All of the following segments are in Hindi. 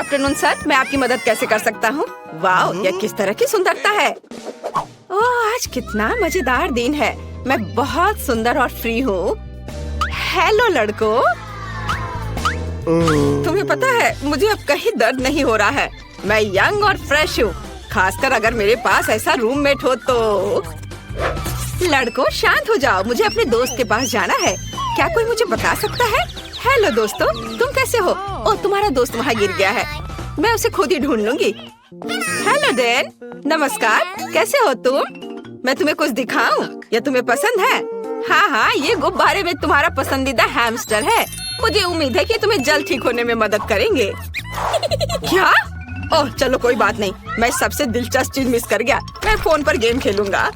आफ्टरनून सर, मैं आपकी मदद कैसे कर सकता हूँ? वाह, यह किस तरह की सुंदरता है। ओह, आज कितना मजेदार दिन है। मैं बहुत सुंदर और फ्री हूँ। हेलो लड़कों, तुम्हें पता है मुझे अब कहीं दर्द नहीं हो रहा है। मैं यंग और फ्रेश हूँ, खासकर अगर मेरे पास ऐसा रूममेट हो तो। लड़कों शांत हो जाओ, मुझे अपने दोस्त के पास जाना है। क्या कोई मुझे बता सकता है? हेलो दोस्तों, तुम कैसे हो? ओह, तुम्हारा दोस्त वहाँ गिर गया है। मैं उसे खुद ही ढूंढ लूंगी। हेलो डैन, नमस्कार, कैसे हो तुम? मैं तुम्हें कुछ दिखाऊं? या तुम्हें पसंद है? हाँ हाँ, ये गुब्बारे में तुम्हारा पसंदीदा हैमस्टर है। मुझे उम्मीद है कि तुम्हें जल्द ठीक होने में मदद करेंगे। क्या? ओह चलो कोई बात नहीं, मैं सबसे दिलचस्प चीज मिस कर गया। मैं फोन पर गेम खेलूंगा।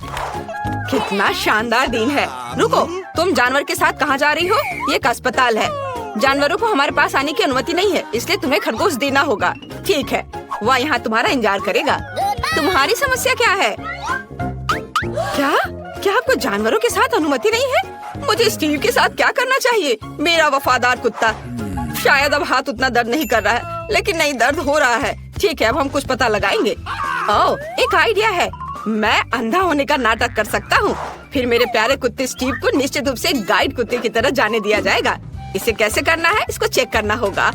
कितना शानदार दिन है। रुको, तुम जानवर के साथ कहाँ जा रही हो? ये एक अस्पताल है। जानवरों को हमारे पास आने की अनुमति नहीं है, इसलिए तुम्हें खरगोश देना होगा। ठीक है, वह यहाँ तुम्हारा इंतजार करेगा। तुम्हारी समस्या क्या है? क्या? क्या आपको जानवरों के साथ अनुमति नहीं है? मुझे स्टीव के साथ क्या करना चाहिए? मेरा वफादार कुत्ता। शायद अब हाथ उतना दर्द नहीं कर रहा है, लेकिन नहीं, दर्द हो रहा है। ठीक है, अब हम कुछ पता लगाएंगे। ओह, एक आइडिया है। मैं अंधा होने का नाटक कर सकता हूँ। फिर मेरे प्यारे कुत्ते स्टीव को निश्चित रूप से गाइड कुत्ते की तरह जाने दिया जाएगा। इसे कैसे करना है, इसको चेक करना होगा।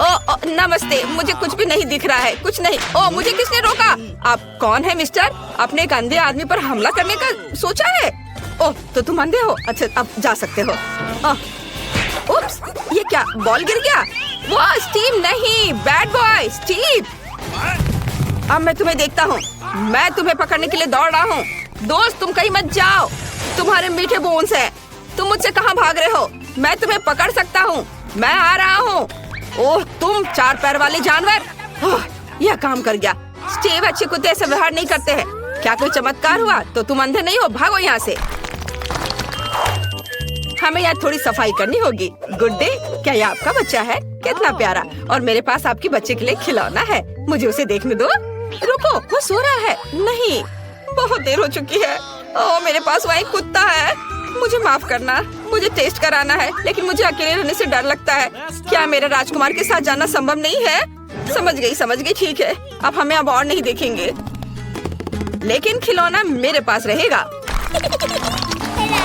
ओ, नमस्ते, मुझे कुछ भी नहीं दिख रहा है। कुछ नहीं। ओ, मुझे किसने रोका? आप कौन है मिस्टर? आपने एक अंधे आदमी पर हमला करने का सोचा है? ओह, तो तुम अंधे हो? अच्छा, अब जा सकते हो। उप्स, ये क्या, बॉल गिर गया? वो स्टीव नहीं, बैड बॉय स्टीव। अब मैं तुम्हें देखता हूँ। मैं तुम्हें पकड़ने के लिए दौड़ रहा हूँ। दोस्त, तुम कहीं मत जाओ। तुम्हारे मीठे बोन्स हैं। तुम मुझसे कहाँ भाग रहे हो? मैं तुम्हें पकड़ सकता हूँ। मैं आ रहा हूँ। ओह, तुम 4 पैर वाले जानवर। ओह, यह काम कर गया। स्टीव, अच्छे कुत्ते ऐसे व्यवहार नहीं करते हैं। क्या कोई चमत्कार हुआ? तो तुम अंधे नहीं हो, भागो यहाँ से। हमें यहाँ थोड़ी सफाई करनी होगी। गुड डे, क्या ये आपका बच्चा है? कितना प्यारा। और मेरे पास आपके बच्चे के लिए खिलौना है, मुझे उसे देखने दो। रुको, वो सो रहा है। नहीं, बहुत देर हो चुकी है। ओह, मेरे पास वहाँ एक कुत्ता है। मुझे माफ करना, मुझे टेस्ट कराना है, लेकिन मुझे अकेले रहने से डर लगता है। क्या मेरे राजकुमार के साथ जाना संभव नहीं है? समझ गई, ठीक है। अब हमें अब और नहीं देखेंगे, लेकिन खिलौना मेरे पास रहेगा।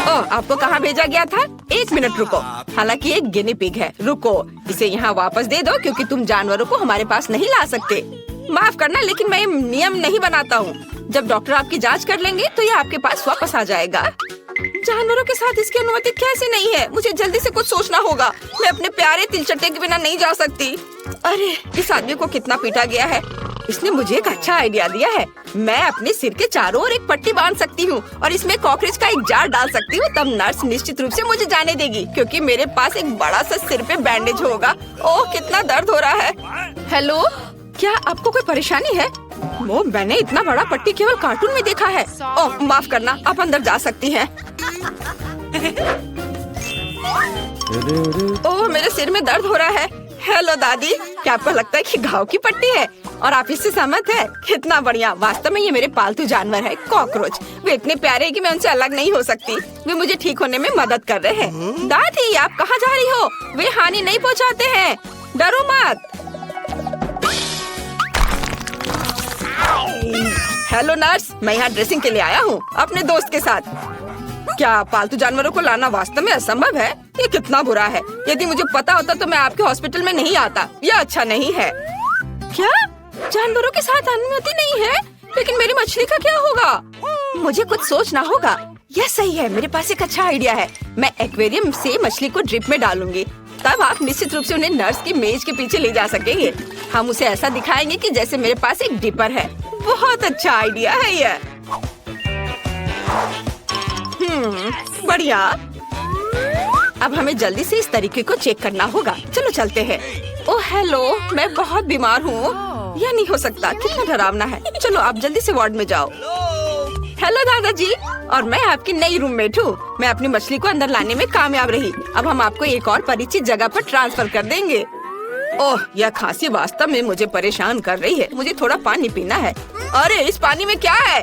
ओह, आपको कहाँ भेजा गया था? 1 मिनट रुको। हालांकि एक गिनी पिग है। रुको, इसे यहाँ वापस दे दो, क्योंकि तुम जानवरों को हमारे पास नहीं ला सकते। माफ करना, लेकिन मैं नियम नहीं बनाता हूँ। जब डॉक्टर आपकी जांच कर लेंगे तो ये आपके पास वापस आ जाएगा। जानवरों के साथ इसकी अनुमति कैसे नहीं है? मुझे जल्दी से कुछ सोचना होगा। मैं अपने प्यारे तिलचट्टे के बिना नहीं जा सकती। अरे, इस आदमी को कितना पीटा गया है। इसने मुझे एक अच्छा आइडिया दिया है। मैं अपने सिर के चारों ओर एक पट्टी बांध सकती हूँ और इसमें कॉकरोच का एक जार डाल सकती हूँ। तब नर्स निश्चित रूप से मुझे जाने देगी, क्योंकि मेरे पास एक बड़ा सा सिर पे बैंडेज होगा। ओह, कितना दर्द हो रहा है। हेलो, क्या आपको कोई परेशानी है? वो मैंने इतना बड़ा पट्टी केवल कार्टून में देखा है। ओह, माफ करना, आप अंदर जा सकती हैं। ओह, मेरे सिर में दर्द हो रहा है। हेलो दादी, क्या आपको लगता है कि घाव की पट्टी है और आप इससे सहमत है? कितना बढ़िया। वास्तव में ये मेरे पालतू जानवर है, कॉकरोच। वे इतने प्यारे हैं कि मैं उनसे अलग नहीं हो सकती। वे मुझे ठीक होने में मदद कर रहे हैं। दादी, आप कहाँ जा रही हो? वे हानि नहीं पहुँचाते हैं, डरो मत। हेलो नर्स, मैं यहाँ ड्रेसिंग के लिए आया हूँ अपने दोस्त के साथ। क्या पालतू जानवरों को लाना वास्तव में असंभव है? ये कितना बुरा है। यदि मुझे पता होता तो मैं आपके हॉस्पिटल में नहीं आता। यह अच्छा नहीं है। क्या? जानवरों के साथ अनुमति नहीं है? लेकिन मेरी मछली का क्या होगा? मुझे कुछ सोचना होगा। यह सही है, मेरे पास एक अच्छा आइडिया है। मैं एक्वेरियम से मछली को ड्रिप में डालूंगी। तब आप निश्चित रूप से उन्हें नर्स की मेज के पीछे ले जा सकेंगे। हम उसे ऐसा दिखाएंगे कि जैसे मेरे पास एक डिपर है। बहुत अच्छा आइडिया है यह। बढ़िया। अब हमें जल्दी से इस तरीके को चेक करना होगा। चलो चलते हैं। ओह हेलो, मैं बहुत बीमार हूँ। यह नहीं हो सकता, कितना डरावना है। चलो आप जल्दी से वार्ड में जाओ। हेलो दादाजी, और मैं आपकी नई रूममेट हूँ। मैं अपनी मछली को अंदर लाने में कामयाब रही। अब हम आपको एक और परिचित जगह पर ट्रांसफर कर देंगे। ओह, यह खांसी वास्तव में मुझे परेशान कर रही है। मुझे थोड़ा पानी पीना है। अरे, इस पानी में क्या है?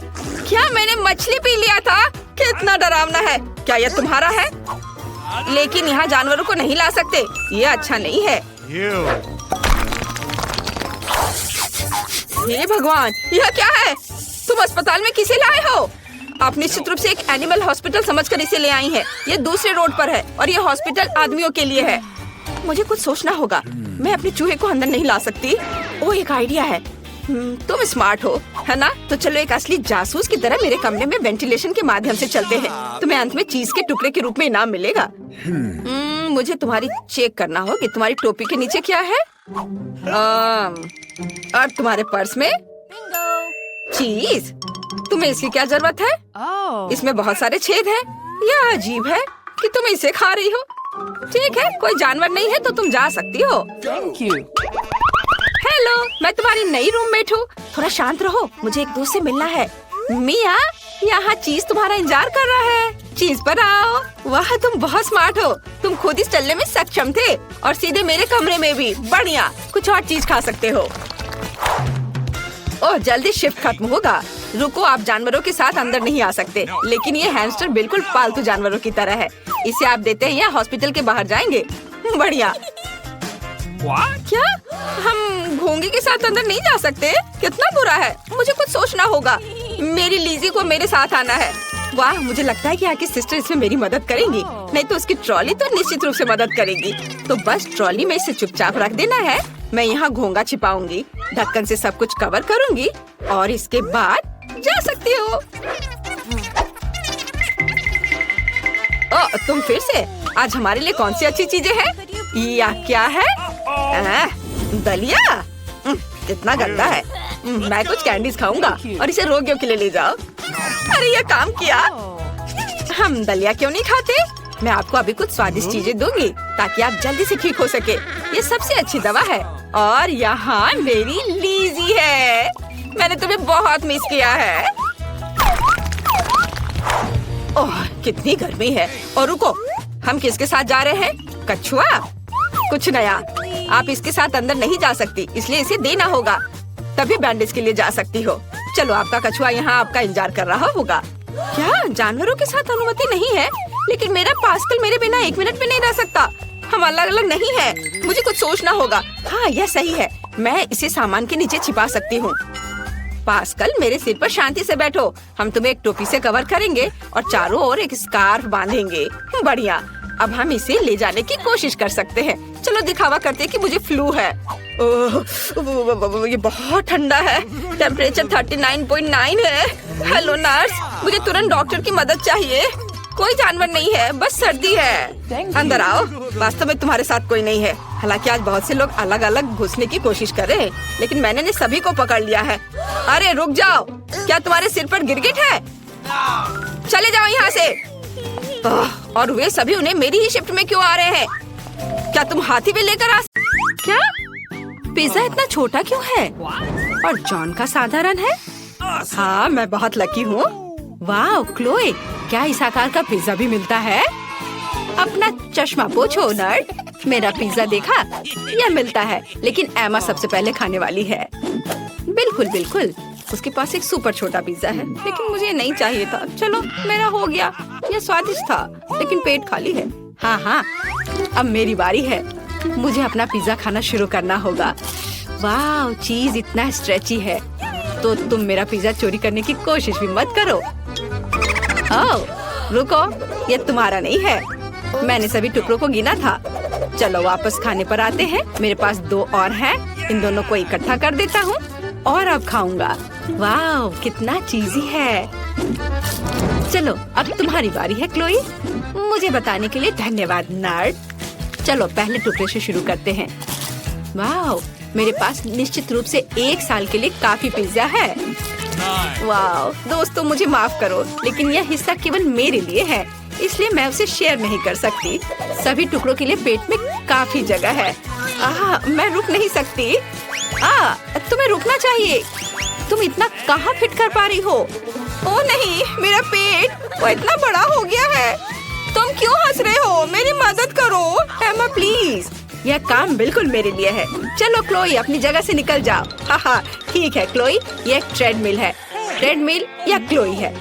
क्या मैंने मछली पी लिया था? कितना डरावना है। क्या यह तुम्हारा है? लेकिन यहाँ जानवरों को नहीं ला सकते। ये अच्छा नहीं है। हे भगवान, यह क्या है? तुम अस्पताल में किसे लाए हो? आप निश्चित रूप से एक एनिमल हॉस्पिटल समझकर इसे ले आई हैं। ये दूसरे रोड पर है और ये हॉस्पिटल आदमियों के लिए है। मुझे कुछ सोचना होगा। मैं अपने चूहे को अंदर नहीं ला सकती। ओह, एक आइडिया है। तुम स्मार्ट हो, है ना? तो चलो एक असली जासूस की तरह मेरे कमरे में वेंटिलेशन के माध्यम से चलते हैं। तुम्हें अंत में चीज के टुकड़े के रूप में इनाम मिलेगा। मुझे तुम्हारी चेक करना हो कि तुम्हारी टोपी के नीचे क्या है। और तुम्हारे पर्स में चीज। तुम्हें इसकी क्या जरूरत है? इसमें बहुत सारे छेद हैं। यह अजीब है कि तुम इसे खा रही हो। ठीक है, कोई जानवर नहीं है तो तुम जा सकती हो। Thank you. हेलो, मैं तुम्हारी नई रूममेट हूँ। थोड़ा शांत रहो, मुझे एक दोस्त से मिलना है। मिया, यहाँ चीज तुम्हारा इंतजार कर रहा है। चीज पर आओ। वाह, तुम बहुत स्मार्ट हो। तुम खुद इस चलने में सक्षम थे और सीधे मेरे कमरे में भी। बढ़िया, कुछ और चीज खा सकते हो। ओह, जल्दी शिफ्ट खत्म होगा। रुको, आप जानवरों के साथ अंदर नहीं आ सकते, लेकिन ये हैमस्टर बिल्कुल पालतू जानवरों की तरह है। इसे आप देते हैं या हॉस्पिटल के बाहर जाएंगे। बढ़िया। क्या हम घोंगे के साथ अंदर नहीं जा सकते? कितना बुरा है। मुझे कुछ सोचना होगा। मेरी लीजी को मेरे साथ आना है। वाह, मुझे लगता है कि आपकी सिस्टर इसमें मेरी मदद करेंगी। नहीं तो उसकी ट्रॉली तो निश्चित रूप से मदद करेगी। तो बस ट्रॉली में इसे चुपचाप रख देना है। मैं यहाँ घोंगा छिपाऊंगी, ढक्कन से सब कुछ कवर करूंगी और इसके बाद जा सकती हो। तुम फिर से? आज हमारे लिए कौन सी अच्छी चीजें हैं? या क्या है? दलिया? कितना गंदा है। मैं कुछ कैंडीज खाऊंगा और इसे रोगियों के लिए ले जाओ। अरे, ये काम किया। हम दलिया क्यों नहीं खाते? मैं आपको अभी कुछ स्वादिष्ट चीजें दूंगी ताकि आप जल्दी से ठीक हो सके। ये सबसे अच्छी दवा है। और यहाँ मेरी लीजी है। मैंने तुम्हें बहुत मिस किया है। ओह, कितनी गर्मी है। और रुको, हम किसके साथ जा रहे हैं? कछुआ? कुछ नया। आप इसके साथ अंदर नहीं जा सकती, इसलिए इसे देना होगा, तभी बैंडेज के लिए जा सकती हो। चलो, आपका कछुआ यहाँ आपका इंतजार कर रहा होगा। क्या जानवरों के साथ अनुमति नहीं है? लेकिन मेरा पास्कल मेरे बिना 1 मिनट भी नहीं रह सकता। हम अलग अलग नहीं है। मुझे कुछ सोचना होगा। हाँ, यह सही है। मैं इसे सामान के नीचे छिपा सकती हूँ। पास्कल, मेरे सिर पर शांति से बैठो। हम तुम्हें एक टोपी से कवर करेंगे और चारों ओर एक स्कार्फ बांधेंगे। बढ़िया। अब हम इसे ले जाने की कोशिश कर सकते हैं। चलो दिखावा करते हैं कि मुझे फ्लू है। ओह, ये बहुत ठंडा है। टेम्परेचर 39.9 है। हेलो नर्स, मुझे तुरंत डॉक्टर की मदद चाहिए। कोई जानवर नहीं है, बस सर्दी है। अंदर आओ। वास्तव में तुम्हारे साथ कोई नहीं है। हालांकि आज बहुत से लोग अलग अलग घुसने की कोशिश कर रहे हैं, लेकिन मैंने सभी को पकड़ लिया है। अरे रुक जाओ, क्या तुम्हारे सिर पर गिरगिट है? चले जाओ यहाँ से। और वे सभी उन्हें मेरी ही शिफ्ट में क्यों आ रहे हैं? क्या तुम हाथी भी लेकर आ? क्या पिज्जा इतना छोटा क्यों है? और जॉन का साधारण है। हाँ, मैं बहुत लकी हूँ। वाह क्लोए, क्या इस आकार का पिज्जा भी मिलता है? अपना चश्मा पोंछो नर्ड। मेरा पिज्जा देखा? यह मिलता है, लेकिन एमा सबसे पहले खाने वाली है। बिल्कुल बिल्कुल, उसके पास एक सुपर छोटा पिज्जा है, लेकिन मुझे नहीं चाहिए था। चलो, मेरा हो गया। यह स्वादिष्ट था, लेकिन पेट खाली है। हाँ हाँ, अब मेरी बारी है। मुझे अपना पिज्जा खाना शुरू करना होगा। वाह, चीज इतना स्ट्रेची है। तो तुम मेरा पिज्जा चोरी करने की कोशिश भी मत करो। ओह, रुको, ये तुम्हारा नहीं है। मैंने सभी टुकड़ों को गिना था। चलो वापस खाने पर आते हैं। मेरे पास 2 और हैं। इन दोनों को इकट्ठा कर देता हूँ और अब खाऊंगा। वाह, कितना चीजी है। चलो, अब तुम्हारी बारी है क्लोई। मुझे बताने के लिए धन्यवाद नर्ड। चलो पहले टुकड़े से शुरू करते हैं। वाह, मेरे पास निश्चित रूप से 1 साल के लिए काफी पिज्जा है। वाह दोस्तों, मुझे माफ करो, लेकिन यह हिस्सा केवल मेरे लिए है, इसलिए मैं उसे शेयर नहीं कर सकती। सभी टुकड़ों के लिए पेट में काफी जगह है। मैं रुक नहीं सकती। तुम्हें रुकना चाहिए। तुम इतना कहाँ फिट कर पा रही हो? ओ नहीं, मेरा पेट वो इतना बड़ा हो गया है। तुम क्यों हंस रहे हो? मेरी मदद करो एमा प्लीज। यह काम बिल्कुल मेरे लिए है। चलो क्लोई, अपनी जगह से निकल जाओ। हाँ, ठीक है क्लोई, ये एक ट्रेडमिल है। ट्रेडमिल या क्लोई है।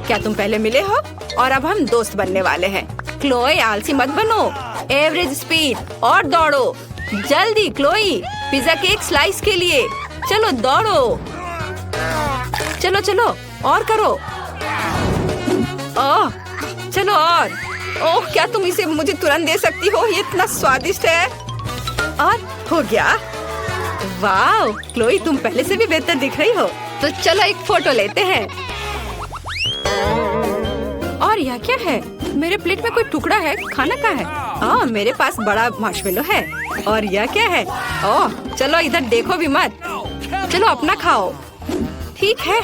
क्या तुम पहले मिले हो? और अब हम दोस्त बनने वाले हैं। क्लोई, आलसी मत बनो। एवरेज स्पीड और दौड़ो जल्दी। क्लोई, पिज्जा के एक स्लाइस के लिए। चलो दौड़ो, चलो चलो और करो। ओह चलो और। ओह क्या तुम इसे मुझे तुरंत दे सकती हो? ये इतना स्वादिष्ट है। और हो गया। वाह क्लोई, तुम पहले से भी बेहतर दिख रही हो। तो चलो एक फोटो लेते हैं। और यह क्या है? मेरे प्लेट में कोई टुकड़ा है, खाना का है? मेरे पास बड़ा मार्शमेलो है। और यह क्या है? ओह चलो इधर देखो भी मत, चलो अपना खाओ। ठीक है।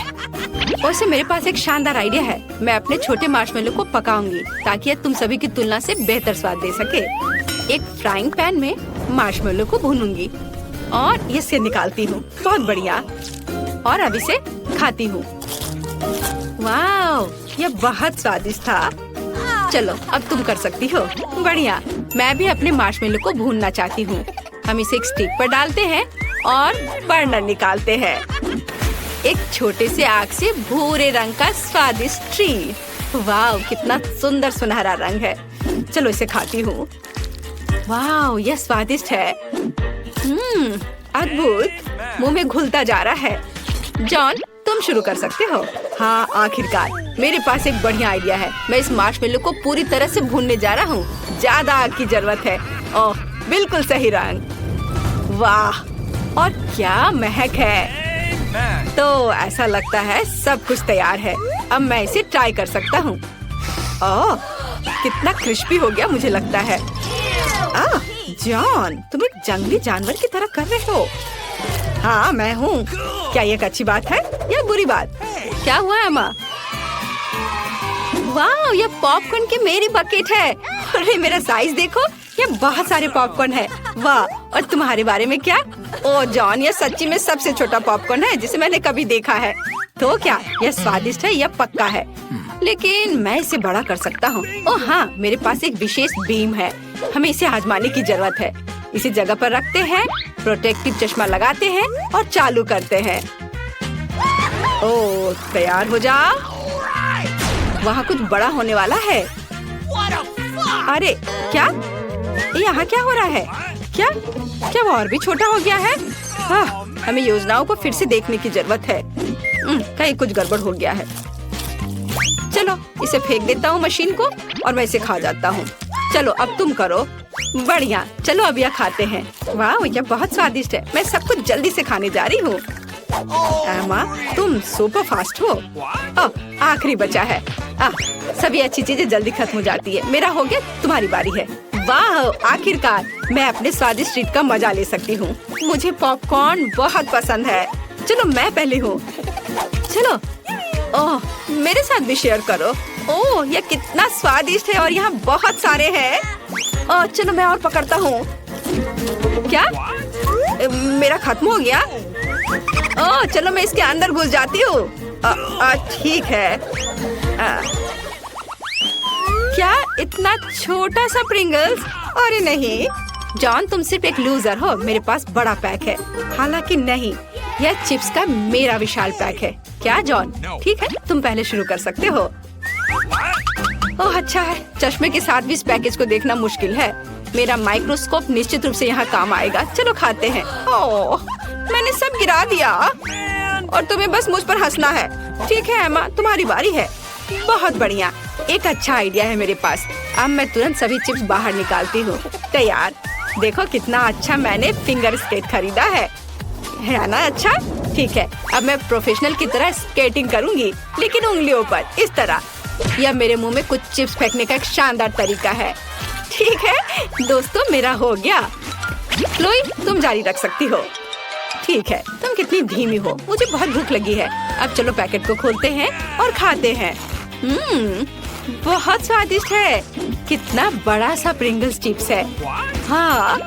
वैसे मेरे पास एक शानदार आइडिया है। मैं अपने छोटे मार्शमेलो को पकाऊंगी ताकि यह तुम सभी की तुलना से बेहतर स्वाद दे सके। एक फ्राइंग पैन में मार्शमेलो को भूनूंगी और इसे निकालती हूँ। बहुत बढ़िया। और अब इसे खाती हूँ। वाह यह बहुत स्वादिष्ट था। चलो अब तुम कर सकती हो। बढ़िया। मैं भी अपने मार्शमेलो को भूनना चाहती हूँ। हम इसे एक स्टिक पर डालते हैं और बर्नर निकालते हैं। एक छोटे से आग से भूरे रंग का स्वादिष्ट ट्रीट। वाह कितना सुंदर सुनहरा रंग है। चलो इसे खाती हूँ। वाह यह स्वादिष्ट है। अद्भुत। मुंह में घुलता जा रहा है। जॉन तुम शुरू कर सकते हो। हाँ आखिरकार मेरे पास एक बढ़िया आइडिया है। मैं इस मार्शमेलो को पूरी तरह से भूनने जा रहा हूँ। ज्यादा आग की जरूरत है। ओह बिल्कुल सही रंग। वाह और क्या महक है। तो ऐसा लगता है सब कुछ तैयार है। अब मैं इसे ट्राई कर सकता हूँ। ओह कितना क्रिस्पी हो गया मुझे लगता है। जॉन तुम एक जंगली जानवर की तरह कर रहे हो। हाँ मैं हूँ। क्या ये एक अच्छी बात है या बुरी बात? क्या हुआ अम्मा? वाह ये पॉपकॉर्न की मेरी बकेट है। अरे मेरा साइज देखो, ये बहुत सारे पॉपकॉर्न है। वाह और तुम्हारे बारे में क्या? ओह जॉन ये सच्ची में सबसे छोटा पॉपकॉर्न है जिसे मैंने कभी देखा है। तो क्या यह स्वादिष्ट है? यह पक्का है, लेकिन मैं इसे बड़ा कर सकता हूँ। ओह हाँ मेरे पास एक विशेष बीम है। हमें इसे आजमाने की जरूरत है। इसे जगह पर रखते हैं, प्रोटेक्टिव चश्मा लगाते हैं और चालू करते हैं। ओह तैयार हो जाओ। वहाँ कुछ बड़ा होने वाला है। अरे क्या यहाँ क्या हो रहा है? क्या क्या वो और भी छोटा हो गया है? हमें योजनाओं को फिर से देखने की जरूरत है। कहीं कुछ गड़बड़ हो गया है। चलो इसे फेंक देता हूँ मशीन को और मैं इसे खा जाता हूँ। चलो अब तुम करो। बढ़िया। चलो अब यह खाते हैं। वाह यह बहुत स्वादिष्ट है। मैं सब कुछ जल्दी से खाने जा रही हूँ। एमा तुम सुपर फास्ट हो। आखिरी बचा है। सभी अच्छी चीजें जल्दी खत्म हो जाती है। मेरा हो गया, तुम्हारी बारी है। वाह आखिरकार मैं अपने स्वादिष्ट ट्रीट का मजा ले सकती हूँ। मुझे पॉपकॉर्न बहुत पसंद है। चलो मैं पहले हूँ। चलो ओह मेरे साथ भी शेयर करो। ओह यह कितना स्वादिष्ट है और यहाँ बहुत सारे हैं। ओह चलो मैं और पकड़ता हूँ। क्या मेरा खत्म हो गया? ओह चलो मैं इसके अंदर घुस जाती हूँ। ठीक है। क्या इतना छोटा सा प्रिंगल्स? अरे नहीं जॉन तुम सिर्फ एक लूजर हो। मेरे पास बड़ा पैक है। हालांकि नहीं, यह चिप्स का मेरा विशाल पैक है। क्या जॉन? ठीक है तुम पहले शुरू कर सकते हो। ओह अच्छा है, चश्मे के साथ भी इस पैकेज को देखना मुश्किल है। मेरा माइक्रोस्कोप निश्चित रूप से यहाँ काम आएगा। चलो खाते हैं। ओह मैंने सब गिरा दिया और तुम्हें बस मुझ पर हंसना है। ठीक है एमा तुम्हारी बारी है। बहुत बढ़िया, एक अच्छा आइडिया है मेरे पास। अब मैं तुरंत सभी चिप्स बाहर निकालती हूँ। तैयार। देखो कितना अच्छा मैंने फिंगर स्केट खरीदा है ना? अच्छा ठीक है, अब मैं प्रोफेशनल की तरह स्केटिंग करूँगी, लेकिन उंगलियों पर इस तरह। यह मेरे मुंह में कुछ चिप्स फेंकने का एक शानदार तरीका है। ठीक है दोस्तों मेरा हो गया। क्लोई तुम जारी रख सकती हो। ठीक है तुम कितनी धीमी हो, मुझे बहुत भूख लगी है। अब चलो पैकेट को खोलते हैं और खाते हैं। बहुत स्वादिष्ट है। कितना बड़ा सा प्रिंगल्स चिप्स है। हाँ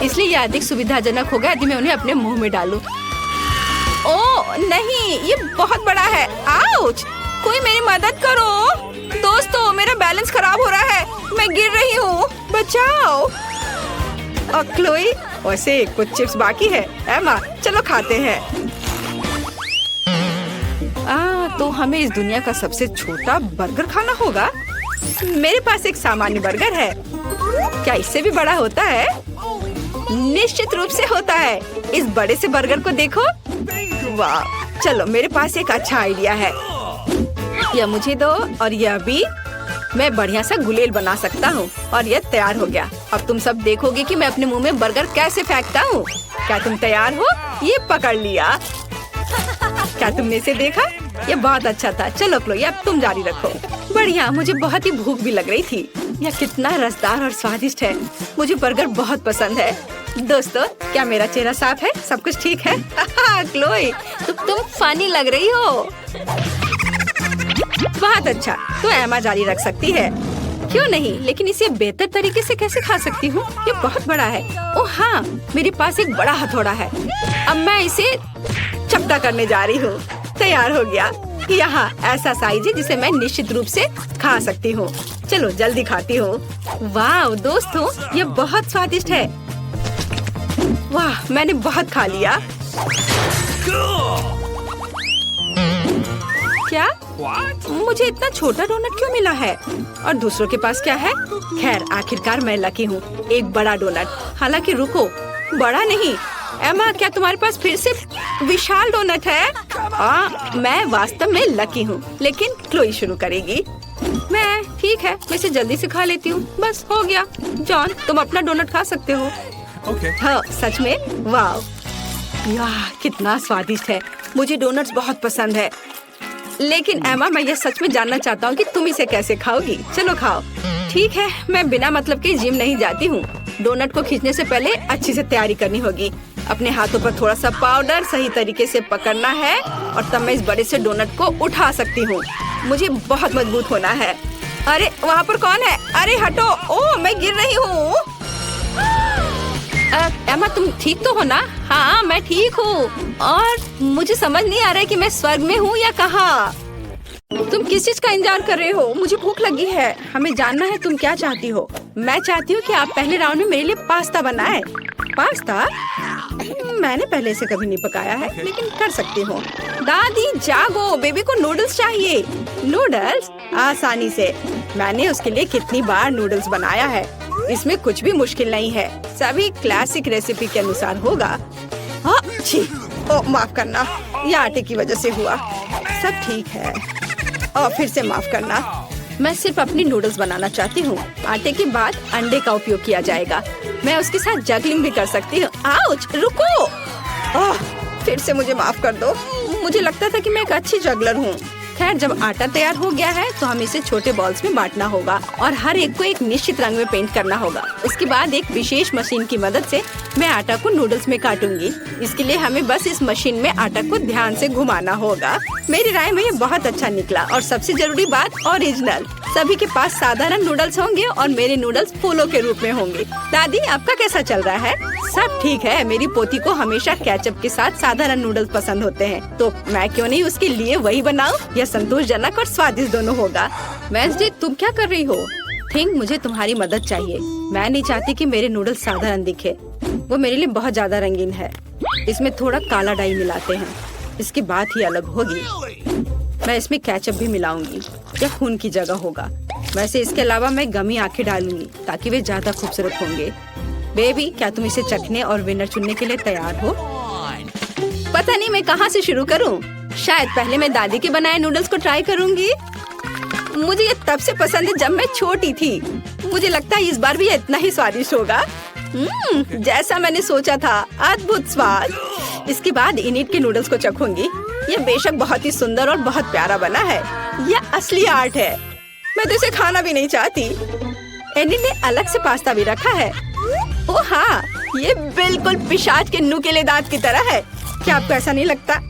इसलिए यह अधिक सुविधाजनक होगा यदि मैं उन्हें अपने मुंह में डालूं। ओह नहीं ये बहुत बड़ा है। आउच! कोई मेरी मदद करो दोस्तों, मेरा बैलेंस खराब हो रहा है। मैं गिर रही हूँ, बचाओ। क्लोई वैसे कुछ चिप्स बाकी है। एमा चलो खाते हैं। तो हमें इस दुनिया का सबसे छोटा बर्गर खाना होगा। मेरे पास एक सामान्य बर्गर है। क्या इससे भी बड़ा होता है? निश्चित रूप से होता है। इस बड़े से बर्गर को देखो। वाह, चलो मेरे पास एक अच्छा आइडिया है। यह मुझे दो और यह भी। मैं बढ़िया सा गुलेल बना सकता हूँ और यह तैयार हो गया। अब तुम सब देखोगे कि मैं अपने मुंह में बर्गर कैसे फेंकता हूँ। क्या तुम तैयार हो? ये पकड़ लिया। क्या तुमने इसे देखा? ये बहुत अच्छा था। चलो क्लोई, अब तुम जारी रखो। बढ़िया, मुझे बहुत ही भूख भी लग रही थी। यह कितना रसदार और स्वादिष्ट है। मुझे बर्गर बहुत पसंद है। दोस्तों, क्या मेरा चेहरा साफ है? सब कुछ ठीक है? क्लोई, तुम फनी लग रही हो। बहुत अच्छा, तो एमा जारी रख सकती है। क्यों नहीं, लेकिन इसे बेहतर तरीके से कैसे खा सकती हूँ? ये बहुत बड़ा है। ओह हाँ, मेरे पास एक बड़ा हथौड़ा है। अब मैं इसे चपटा करने जा रही हूँ। तैयार हो गया। यहाँ ऐसा साइज है जिसे मैं निश्चित रूप से खा सकती हूँ। चलो जल्दी खाती हूँ। वाह दोस्तों, ये बहुत स्वादिष्ट है। वाह, मैंने बहुत खा लिया। क्या? मुझे इतना छोटा डोनट क्यों मिला है? और दूसरों के पास क्या है? खैर, आखिरकार मैं लकी हूँ। एक बड़ा डोनट। हालांकि रुको, बड़ा नहीं। एमा, क्या तुम्हारे पास फिर से विशाल डोनट है? मैं वास्तव में लकी हूँ। लेकिन क्लोई शुरू करेगी। मैं ठीक है, मैं इसे जल्दी से खा लेती हूँ। बस हो गया। जॉन, तुम अपना डोनट खा सकते हो। हाँ, सच में? वाह, याह कितना स्वादिष्ट है। मुझे डोनट्स बहुत पसंद है। लेकिन एमा, मैं ये सच में जानना चाहता हूँ कि तुम इसे कैसे खाओगी। चलो खाओ। ठीक है, मैं बिना मतलब के जिम नहीं जाती हूँ। डोनट को खींचने से पहले अच्छी से तैयारी करनी होगी। अपने हाथों पर थोड़ा सा पाउडर सही तरीके से पकड़ना है और तब मैं इस बड़े से डोनट को उठा सकती हूँ। मुझे बहुत मजबूत होना है। अरे वहाँ पर कौन है? अरे हटो। ओह, मैं गिर रही हूँ। एमा, तुम ठीक तो हो ना? हाँ, मैं ठीक हूँ। और मुझे समझ नहीं आ रहा है कि मैं स्वर्ग में हूँ या कहाँ। तुम किस चीज का इंतजार कर रहे हो? मुझे भूख लगी है। हमें जानना है तुम क्या चाहती हो। मैं चाहती हूँ कि आप पहले राउंड में मेरे लिए पास्ता बनाएं। पास्ता? मैंने पहले से कभी नहीं पकाया है, लेकिन कर सकती हूँ। दादी जागो, बेबी को नूडल्स चाहिए। नूडल्स? आसानी से। मैंने उसके लिए कितनी बार नूडल्स बनाया है। इसमें कुछ भी मुश्किल नहीं है। सभी क्लासिक रेसिपी के अनुसार होगा। माफ करना, ये आटे की वजह से हुआ। सब ठीक है। और फिर से माफ करना। मैं सिर्फ अपनी नूडल्स बनाना चाहती हूँ। आटे के बाद अंडे का उपयोग किया जाएगा। मैं उसके साथ जगलिंग भी कर सकती हूँ। आउच, रुको। फिर से मुझे माफ कर दो। मुझे लगता था कि मैं एक अच्छी जगलर हूँ। खैर, जब आटा तैयार हो गया है तो हम इसे छोटे बॉल्स में बांटना होगा और हर एक को एक निश्चित रंग में पेंट करना होगा। उसके बाद एक विशेष मशीन की मदद से मैं आटा को नूडल्स में काटूंगी। इसके लिए हमें बस इस मशीन में आटा को ध्यान से घुमाना होगा। मेरी राय में ये बहुत अच्छा निकला। और सबसे जरूरी बात, ओरिजिनल। सभी के पास साधारण नूडल्स होंगे और मेरे नूडल्स फूलों के रूप में होंगे। दादी, आपका कैसा चल रहा है? सब ठीक है। मेरी पोती को हमेशा केचप के साथ साधारण नूडल्स पसंद होते हैं, तो मैं क्यों नहीं उसके लिए वही बनाऊं? यह संतोषजनक और स्वादिष्ट दोनों होगा। वेंसडे, तुम क्या कर रही हो? थिंक, मुझे तुम्हारी मदद चाहिए। मैं नहीं चाहती कि मेरे नूडल्स साधारण दिखे। वो मेरे लिए बहुत ज्यादा रंगीन है। इसमें थोड़ा काला डाई मिलाते हैं। इसकी बात ही अलग होगी। मैं इसमें केचप भी मिलाऊंगी। यह खून की जगह होगा। वैसे इसके अलावा मैं गमी आंखें डालूंगी ताकि वे ज्यादा खूबसूरत होंगे। बेबी, क्या तुम इसे चखने और विनर चुनने के लिए तैयार हो? पता नहीं मैं कहाँ से शुरू करूँ। शायद पहले मैं दादी के बनाए नूडल्स को ट्राई करूँगी। मुझे ये तब से पसंद है जब मैं छोटी थी। मुझे लगता है इस बार भी इतना ही स्वादिष्ट होगा। जैसा मैंने सोचा था। अद्भुत स्वाद। इसके बाद इनिट के नूडल्स को चखूंगी। ये बेशक बहुत ही सुंदर और बहुत प्यारा बना है। यह असली आर्ट है। मैं तो इसे खाना भी नहीं चाहती। एनिट ने अलग से पास्ता भी रखा है। ओह हाँ, ये बिल्कुल पिशाच के नुकीले दांत की तरह है। क्या आपको ऐसा नहीं लगता?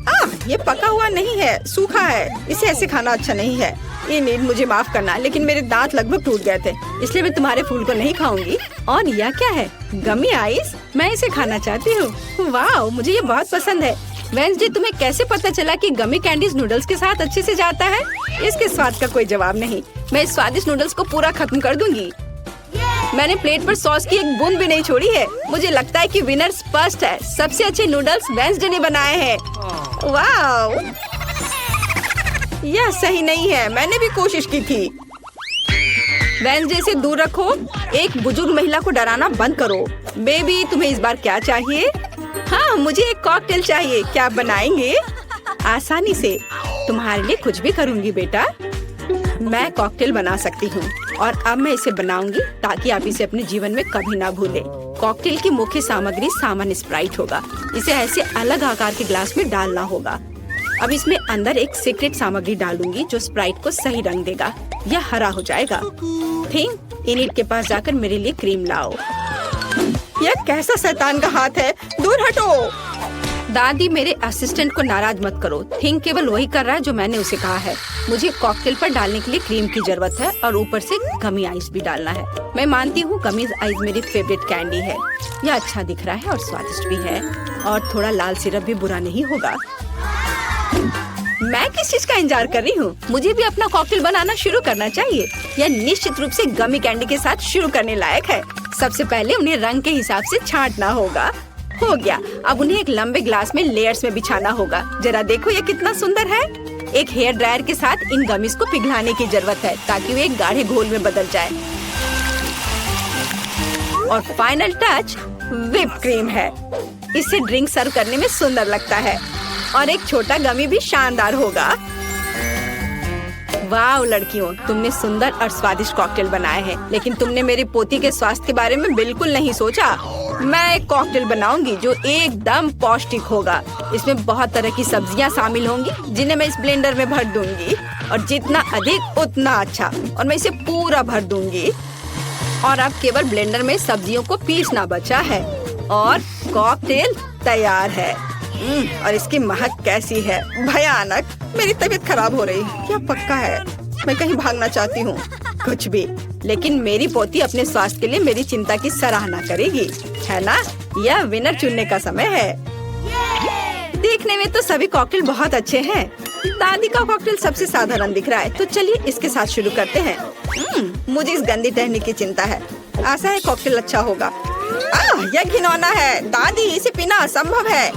ये पका हुआ नहीं है, सूखा है। इसे ऐसे खाना अच्छा नहीं है। एनिट, मुझे माफ करना, लेकिन मेरे दांत लगभग टूट गए थे, इसलिए मैं तुम्हारे फूल को नहीं खाऊंगी। और यह क्या है? गमी आइस? मैं इसे खाना चाहती हूँ। वाह, मुझे ये बहुत पसंद है। वेंसडे, तुम्हें कैसे पता चला कि गमी कैंडीज नूडल्स के साथ अच्छे से जाता है? इसके स्वाद का कोई जवाब नहीं। मैं इस स्वादिष्ट नूडल्स को पूरा खत्म कर दूंगी। मैंने प्लेट पर सॉस की एक बूंद भी नहीं छोड़ी है। मुझे लगता है कि विनर स्पष्ट है। सबसे अच्छे नूडल्स वेंसडे ने बनाए हैं। वाह, यह सही नहीं है। मैंने भी कोशिश की थी। वेंसडे से दूर रखो। एक बुजुर्ग महिला को डराना बंद करो। बेबी, तुम्हें इस बार क्या चाहिए? हाँ, मुझे एक कॉकटेल चाहिए। क्या आप बनाएंगे? आसानी से। तुम्हारे लिए कुछ भी करूँगी बेटा। मैं कॉकटेल बना सकती हूँ और अब मैं इसे बनाऊंगी ताकि आप इसे अपने जीवन में कभी ना भूलें। कॉकटेल की मुख्य सामग्री सामान्य स्प्राइट होगा। इसे ऐसे अलग आकार के ग्लास में डालना होगा। अब इसमें अंदर एक सीक्रेट सामग्री डालूंगी जो स्प्राइट को सही रंग देगा। यह हरा हो जाएगा। थिंक इनिट के पास जाकर मेरे लिए क्रीम लाओ। यह कैसा शैतान का हाथ है, दूर हटो। दादी, मेरे असिस्टेंट को नाराज मत करो। थिंक केवल वही कर रहा है जो मैंने उसे कहा है। मुझे कॉकटेल पर डालने के लिए क्रीम की जरूरत है और ऊपर से गमी आइस भी डालना है। मैं मानती हूँ गमी आइस मेरी फेवरेट कैंडी है। यह अच्छा दिख रहा है और स्वादिष्ट भी है और थोड़ा लाल सिरप भी बुरा नहीं होगा। मैं किस चीज का इंतजार कर रही हूँ? मुझे भी अपना कॉकटेल बनाना शुरू करना चाहिए। यह निश्चित रूप से गमी कैंडी के साथ शुरू करने लायक है। सबसे पहले उन्हें रंग के हिसाब से छांटना होगा। हो गया। अब उन्हें एक लंबे ग्लास में लेयर्स में बिछाना होगा। जरा देखो ये कितना सुंदर है। एक हेयर ड्रायर के साथ इन गमीज को पिघलाने की जरूरत है ताकि वे एक गाढ़े घोल में बदल जाए। और फाइनल टच व्हिप क्रीम है। इससे ड्रिंक सर्व करने में सुंदर लगता है और एक छोटा गमी भी शानदार होगा। वाह लड़कियों, तुमने सुंदर और स्वादिष्ट कॉकटेल बनाए हैं, लेकिन तुमने मेरी पोती के स्वास्थ्य के बारे में बिल्कुल नहीं सोचा। मैं एक कॉकटेल बनाऊंगी जो एकदम पौष्टिक होगा। इसमें बहुत तरह की सब्जियां शामिल होंगी जिन्हें मैं इस ब्लेंडर में भर दूंगी और जितना अधिक उतना अच्छा। और मैं इसे पूरा भर दूंगी और अब केवल ब्लेंडर में सब्जियों को पीसना बचा है और कॉकटेल तैयार है। और इसकी महक कैसी है, भयानक। मेरी तबीयत खराब हो रही। क्या पक्का है? मैं कहीं भागना चाहती हूँ। कुछ भी, लेकिन मेरी पोती अपने स्वास्थ्य के लिए मेरी चिंता की सराहना करेगी, है ना? यह विनर चुनने का समय है। देखने में तो सभी कॉकटेल बहुत अच्छे हैं। दादी का कॉकटेल सबसे साधारण दिख रहा है, तो चलिए इसके साथ शुरू करते हैं। मुझे इस गंदी टहनी की चिंता है। आशा है कॉकटेल अच्छा होगा। यह घिनौना है दादी, इसे पीना असंभव है।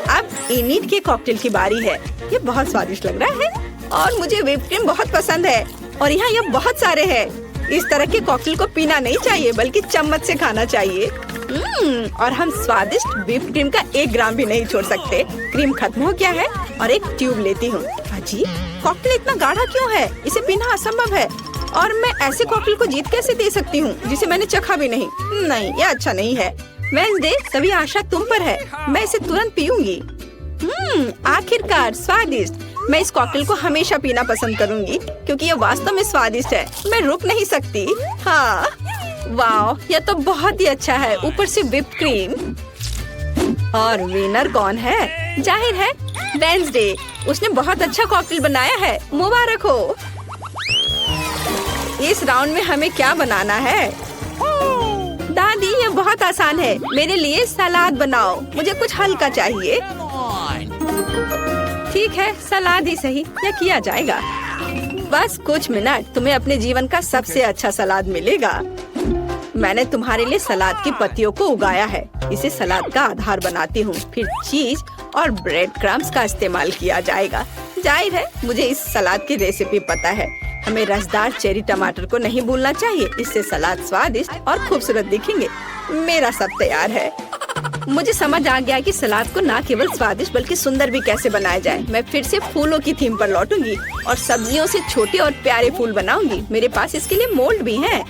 अब इनिट के कॉकटेल की बारी है। ये बहुत स्वादिष्ट लग रहा है और मुझे व्हिप क्रीम बहुत पसंद है और यहाँ ये बहुत सारे हैं। इस तरह के कॉकटेल को पीना नहीं चाहिए बल्कि चम्मच से खाना चाहिए। और हम स्वादिष्ट व्हिप क्रीम का 1 ग्राम भी नहीं छोड़ सकते। क्रीम खत्म हो गया है और एक ट्यूब लेती हूँ। अजी, कॉकटेल इतना गाढ़ा क्यों है? इसे पीना असंभव है और मैं ऐसे कॉकटेल को जीत कैसे दे सकती हूँ जिसे मैंने चखा भी नहीं। नहीं, ये अच्छा नहीं है। वेडनेसडे, सभी आशा तुम पर है। मैं इसे तुरंत पीऊंगी। आखिरकार स्वादिष्ट। मैं इस कॉकटेल को हमेशा पीना पसंद करूंगी क्योंकि ये वास्तव में स्वादिष्ट है। मैं रुक नहीं सकती। हाँ, वाह, यह तो बहुत ही अच्छा है। ऊपर से व्हिप क्रीम। और विनर कौन है? जाहिर है वेडनेसडे। उसने बहुत अच्छा कॉकटेल बनाया है। मुबारक हो। इस राउंड में हमें क्या बनाना है? दादी, ये बहुत आसान है। मेरे लिए सलाद बनाओ। मुझे कुछ हल्का चाहिए। ठीक है, सलाद ही सही। यह किया जाएगा। बस कुछ मिनट, तुम्हें अपने जीवन का सबसे अच्छा सलाद मिलेगा। मैंने तुम्हारे लिए सलाद की पत्तियों को उगाया है। इसे सलाद का आधार बनाती हूँ। फिर चीज और ब्रेड क्रम्स का इस्तेमाल किया जाएगा। जाहिर है मुझे इस सलाद की रेसिपी पता है। हमें रसदार चेरी टमाटर को नहीं भूलना चाहिए। इससे सलाद स्वादिष्ट और खूबसूरत दिखेंगे। मेरा सब तैयार है। मुझे समझ आ गया कि सलाद को न केवल स्वादिष्ट बल्कि सुंदर भी कैसे बनाया जाए। मैं फिर से फूलों की थीम पर लौटूंगी और सब्जियों से छोटे और प्यारे फूल बनाऊंगी। मेरे पास इसके लिए मोल्ड भी है।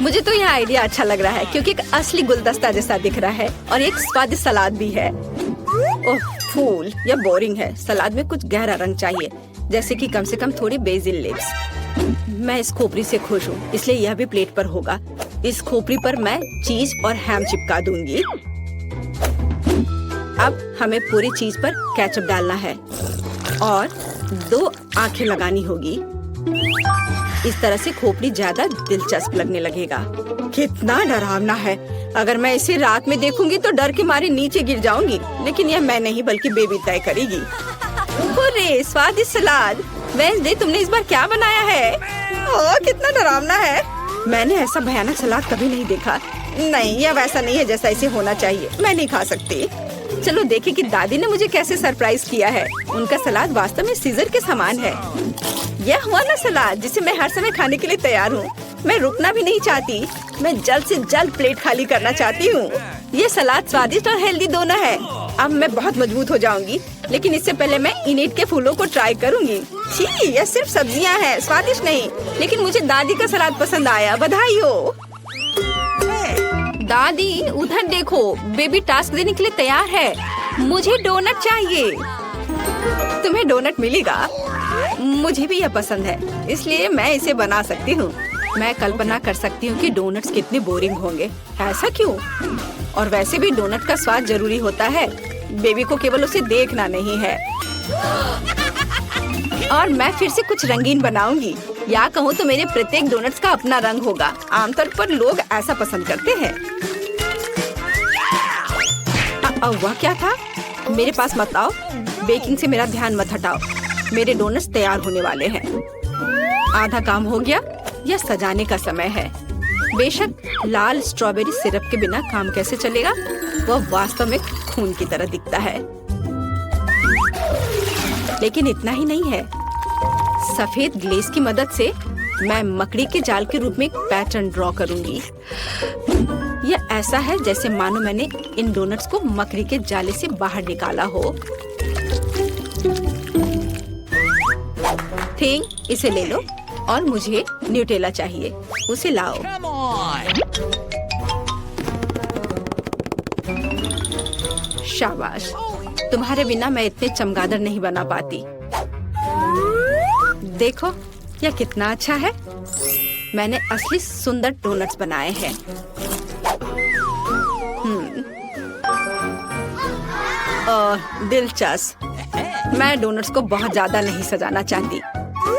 मुझे तो यह आइडिया अच्छा लग रहा है क्योंकि एक असली गुलदस्ता जैसा दिख रहा है और एक स्वादिष्ट सलाद भी है। ओह फूल, यह बोरिंग है। सलाद में कुछ गहरा रंग चाहिए, जैसे कि कम से कम थोड़ी बेसिल लीव्स। मैं इस खोपड़ी से खुश हूँ, इसलिए यह भी प्लेट पर होगा। इस खोपड़ी पर मैं चीज और हैम चिपका दूंगी। अब हमें पूरी चीज पर केचप डालना है और 2 आंखें लगानी होगी। इस तरह से खोपड़ी ज्यादा दिलचस्प लगने लगेगा। कितना डरावना है। अगर मैं इसे रात में देखूंगी तो डर के मारे नीचे गिर जाऊंगी, लेकिन यह मैं नहीं बल्कि बेबी तय करेगी। हुर्रे, स्वादिष्ट सलाद। वेडनेसडे, तुमने इस बार क्या बनाया है? ओह, कितना डरावना है। मैंने ऐसा भयानक सलाद कभी नहीं देखा। नहीं, यह वैसा नहीं है जैसा इसे होना चाहिए। मैं नहीं खा सकती। चलो देखें कि दादी ने मुझे कैसे सरप्राइज किया है। उनका सलाद वास्तव में सीजर के समान है। यह हुआ ना सलाद जिसे मैं हर समय खाने के लिए तैयार हूँ। मैं रुकना भी नहीं चाहती। मैं जल्द से जल्द प्लेट खाली करना चाहती हूँ। ये सलाद स्वादिष्ट और हेल्दी दोनों है। अब मैं बहुत मजबूत हो जाऊंगी, लेकिन इससे पहले मैं इनिट के फूलों को ट्राई करूंगी। छी, ये सिर्फ सब्जियां हैं, स्वादिष्ट नहीं। लेकिन मुझे दादी का सलाद पसंद आया, बधाई हो। दादी उधर देखो, बेबी टास्क देने के लिए तैयार है। मुझे डोनट चाहिए। तुम्हें डोनट मिलेगा? मुझे भी यह पसंद है, इसलिए मैं इसे बना सकती हूँ। मैं कल्पना कर सकती हूँ कि डोनट्स कितने बोरिंग होंगे। ऐसा क्यों? और वैसे भी डोनट का स्वाद जरूरी होता है, बेबी को केवल उसे देखना नहीं है। और मैं फिर से कुछ रंगीन बनाऊंगी, या कहूँ तो मेरे प्रत्येक डोनट्स का अपना रंग होगा। आमतौर पर लोग ऐसा पसंद करते हैं। वह क्या था? मेरे पास मत आओ, बेकिंग से मेरा ध्यान मत हटाओ। मेरे डोनट्स तैयार होने वाले हैं। आधा काम हो गया, यह सजाने का समय है। बेशक लाल स्ट्रॉबेरी सिरप के बिना काम कैसे चलेगा? वह वास्तव में खून की तरह दिखता है। लेकिन इतना ही नहीं है। सफेद ग्लेज की मदद से मैं मकड़ी के जाल के रूप में एक पैटर्न ड्रॉ करूंगी। यह ऐसा है जैसे मानो मैंने इन डोनट्स को मकड़ी के जाले से बाहर निकाला हो। थिंग, इसे ले लो। और मुझे न्यूटेला चाहिए, उसे लाओ। शाबाश, तुम्हारे बिना मैं इतने चमगादड़ नहीं बना पाती। देखो, यह कितना अच्छा है। मैंने असली सुंदर डोनट्स बनाए हैं। दिलचस्प। मैं डोनट्स को बहुत ज्यादा नहीं सजाना चाहती।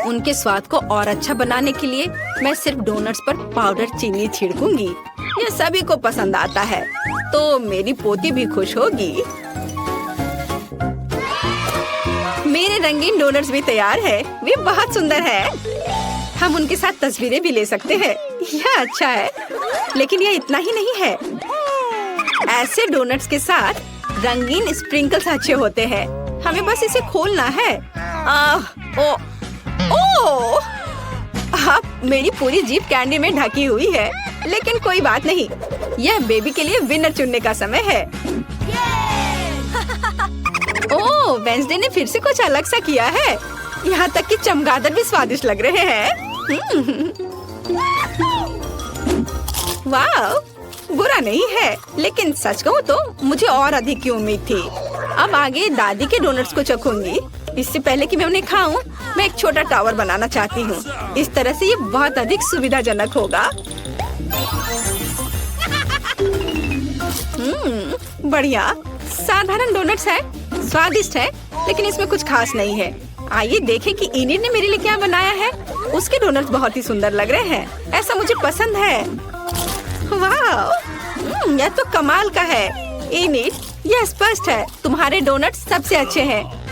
उनके स्वाद को और अच्छा बनाने के लिए मैं सिर्फ डोनट्स पर पाउडर चीनी छिड़कूंगी। यह सभी को पसंद आता है, तो मेरी पोती भी खुश होगी। मेरे रंगीन डोनट्स भी तैयार है। वे बहुत सुंदर है। हम उनके साथ तस्वीरें भी ले सकते हैं। यह अच्छा है, लेकिन यह इतना ही नहीं है। ऐसे डोनट्स के साथ रंगीन स्प्रिंकल्स अच्छे होते हैं। हमें बस इसे खोलना है। ओह! अब मेरी पूरी जीभ कैंडी में ढकी हुई है, लेकिन कोई बात नहीं। यह बेबी के लिए विनर चुनने का समय है। ओह, वेंसडे ने फिर से कुछ अलग सा किया है। यहाँ तक कि चमगादड़ भी स्वादिष्ट लग रहे हैं। वाह, बुरा नहीं है, लेकिन सच कहूँ तो मुझे और अधिक की उम्मीद थी। अब आगे दादी के डोनट्स को चखूंगी। इससे पहले कि मैं उन्हें खाऊं, मैं एक छोटा टावर बनाना चाहती हूँ। इस तरह से ये बहुत अधिक सुविधाजनक होगा। बढ़िया। साधारण डोनट्स है, स्वादिष्ट है, लेकिन इसमें कुछ खास नहीं है। आइए देखें कि इनिट ने मेरे लिए क्या बनाया है। उसके डोनट्स बहुत ही सुंदर लग रहे हैं। ऐसा मुझे पसंद है। वाह, यह तो कमाल का है। इनिट, यह स्पष्ट है तुम्हारे डोनट्स सबसे अच्छे हैं।